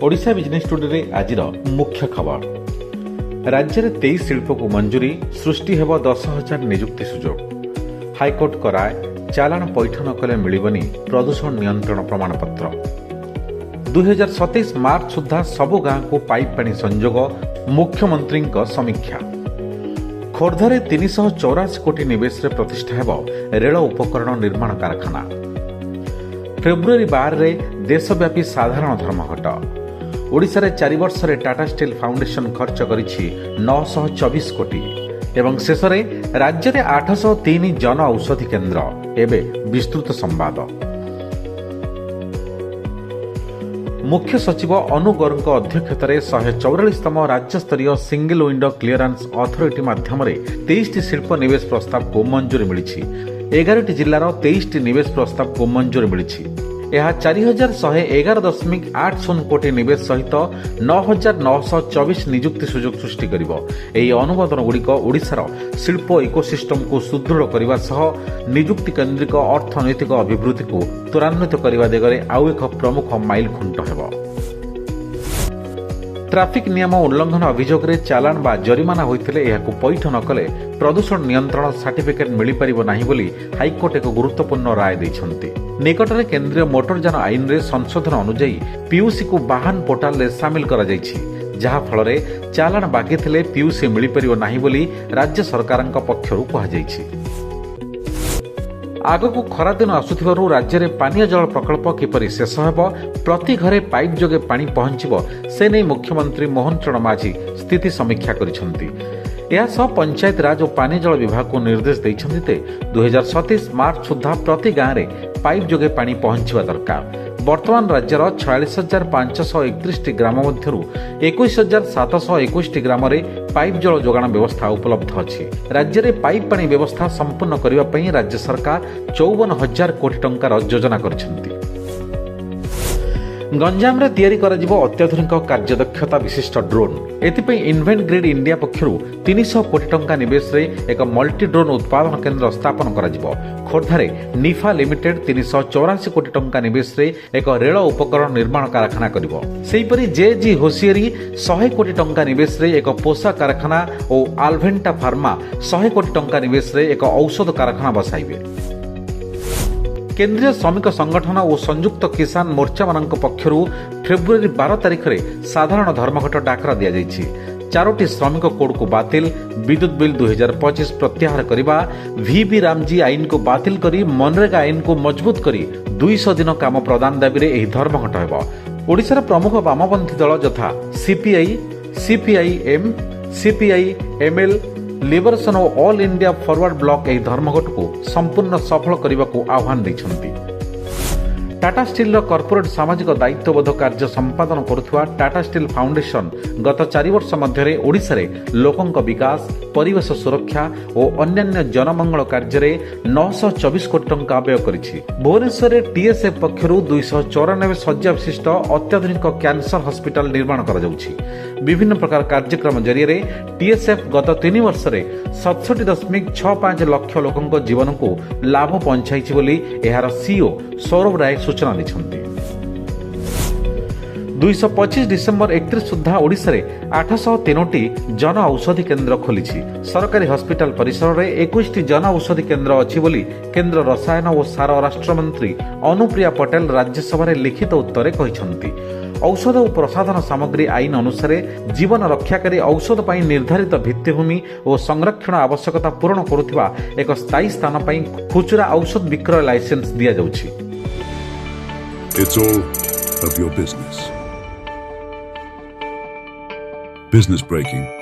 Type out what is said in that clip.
Odisha business today आज मुख्य खबर। राज्य में 23 शिल्प को मंजूरी, सृष्टि हेब 10,000 निजुक्ति सुजोग। हाइकोर्ट का राय, चालाण पैठ न कले मिलबनी प्रदूषण नियंत्रण प्रमाणपत्र। 2027 मार्च सुधा सबु गाँ को पाइप पानी संजोग, मुख्यमंत्री समीक्षा। खोर्धारे 384 कोटी निवेश रे प्रतिष्ठा हेब रेल उपकरण निर्माण कारखाना। फेब्रुआरी 12 रे देशव्यापी साधारण धर्मघट। ओडिशा रे 4 वर्ष रे टाटा स्टील फाउंडेशन खर्च करिछि 924 कोटी एवं शेष रे राज्य रे 803 जन औषधि केन्द्र। एबे विस्तृत संवाद। मुख्य सचिव अनु गौरଙ୍କ अध्यक्षतार 144तम राज्य स्तरीय सिंगल विंडो क्लियरेंस अथॉरिटी माध्यम 23 शिल्प निवेश प्रस्ताव को मंजूरी मिली। 11 जिलार 23 निवेश प्रस्ताव को मंजूरी मिली। यह 4111.80 कोटी निवेश सहित 9,924 निजुक्ति सुजोग सृष्टि करिब। एही अनुमोदन गुड़िक ओडिशार शिल्प इकोसिस्टम को सुदृढ़ करने सह निजुक्ति केन्द्रिक अर्थनैतिक अभिवृद्धि को त्वरान्वित करने दिगरे आउ एक प्रमुख माइलखुंट हेब। ट्राफिक नियम उल्लंघन अभियोग रे चालाण बा जरिमाना होइथिले एहाकु पैठ न कले प्रदूषण नियंत्रण सर्टिफिकेट मिली परिबो नाही बोली हाईकोर्ट एक गुरुत्वपूर्ण राय दैछन्ति। निकटरे केंद्रीय मोटरयान आईन रे संशोधन अनुଯାयी पीयूसी को वाहन पोर्टाल रे शामिल करा जायछि, जहा फलरे चालाण बाकी थिले पीयूसी मिली परिबो नाही बोली राज्य सरकारक पक्षरु कहा जायछि। आगक खरा दिन आसुथिबारु राज्य में पानीय जल प्रकल्प किपरि शेष हेब, प्रति घरे पाइप जोगे पानी पहुंचब से नहीं मुख्यमंत्री मोहन चरण माझी स्थिति समीक्षा करिसेंति। यह सह पंचायत राज और पानी जल विभाग को निर्देश देइछन्ति 2027 मार्च सुधा प्रति गाँव में पाइप जोगे पानी पहुंचवा दरकार। वर्तमान राज्यर 46,531 ग्राम मध्यरु 21,721 ग्राम में पाइप जल जोगाण व्यवस्था उपलब्ध अछि। राज्य में पाइप पानी व्यवस्था संपूर्ण करने पर राज्य सरकार 54,000 कोटी टंकार योजना करिसेंति। गंजाम रे तैयारी कराजिबो अत्याधुनिक कार्यदक्षता विशिष्ट ड्रोन। एथिपई इन्वेंट ग्रिड इंडिया पक्षरु 300 कोटी टंका निवेश रे एक मल्टी ड्रोन उत्पादन केन्द्र स्थापन कराजिबो। खोर्धारे निफा लिमिटेड 384 कोटी टंका निवेश रे एक रेल उपकरण निर्माण कारखाना करिबो। सेहिपरि जेजी होसियरी 100 कोटी टंका निवेश रे एक पोषा कारखाना और आल्भेंटा फार्मा 100 कोटी टंका निवेश रे एक औषध कारखाना बसाइबे। केंद्रीय श्रमिक संगठन और संयुक्त किसान मोर्चा मानक पक्षरु फेब्रुआरी 12 तारिख में साधारण धर्मघट डाकरा दिया जायछि। 4टी श्रमिक कोड को बातिल, विद्युत बिल 2025 प्रत्याहार करने, वीबी रामजी आईन को बातिल करी मनरेगा आईन को मजबूत करी 200 दिन काम प्रदान दाबी रे एही धर्मघट हेब। ओडिशार प्रमुख वामपंथी दल यथा CPI, CPIM, CPI ML, liberation और ऑल इंडिया फॉरवर्ड ब्लॉक एही धर्मघट को संपूर्ण सफल करने को आह्वान दैछन्ति। टाटा स्टील कॉर्पोरेट सामाजिक दायित्वबोध कार्य संपादन करुवा टाटा स्टील फाउंडेशन गत 4 वर्ष मध्य ओडिशा रे लोकंक विकास, परिवेश सुरक्षा और अन्यान्य जनमंगल कार्य रे 924 कोटी टंका व्यय करिछि। भुवनेश्वर टीएसएफ पक्षरु 294 शଯ୍या विशिष्ट अत्याधुनिक कैंसर हॉस्पिटल निर्माण करा जाउछि। विभिन्न प्रकार कार्यक्रम जरिए टीएसएफ गत 3 वर्ष रे 67.65 लाख लोकंक जीवन को लाभ पहुंचाइछि बोली एहार सीईओ सौरभ राय सूचना दैछन्ति। 225 डिसेम्बर 31 सुधा ओडिशा रे 803टी जन औषधि केन्द्र खोलिछि। सरकारी हॉस्पिटल परिसर रे 21टी जन औषधि केन्द्र अछि बोली केंद्र रसायन और सार राष्ट्र मंत्री अनुप्रिया पटेल राज्यसभा रे लिखित उत्तर कहिसन्ति। औषध और प्रसाधन सामग्री आईन अनुसार जीवन रक्षाकारी औषध पर निर्धारित भित्तिभूमि और संरक्षण आवश्यकता पूरण करुवा एक स्थायी स्थान पर खुचरा औषध विक्रय लाइसेंस दिया जाउछि। It's all of your business. Business breaking.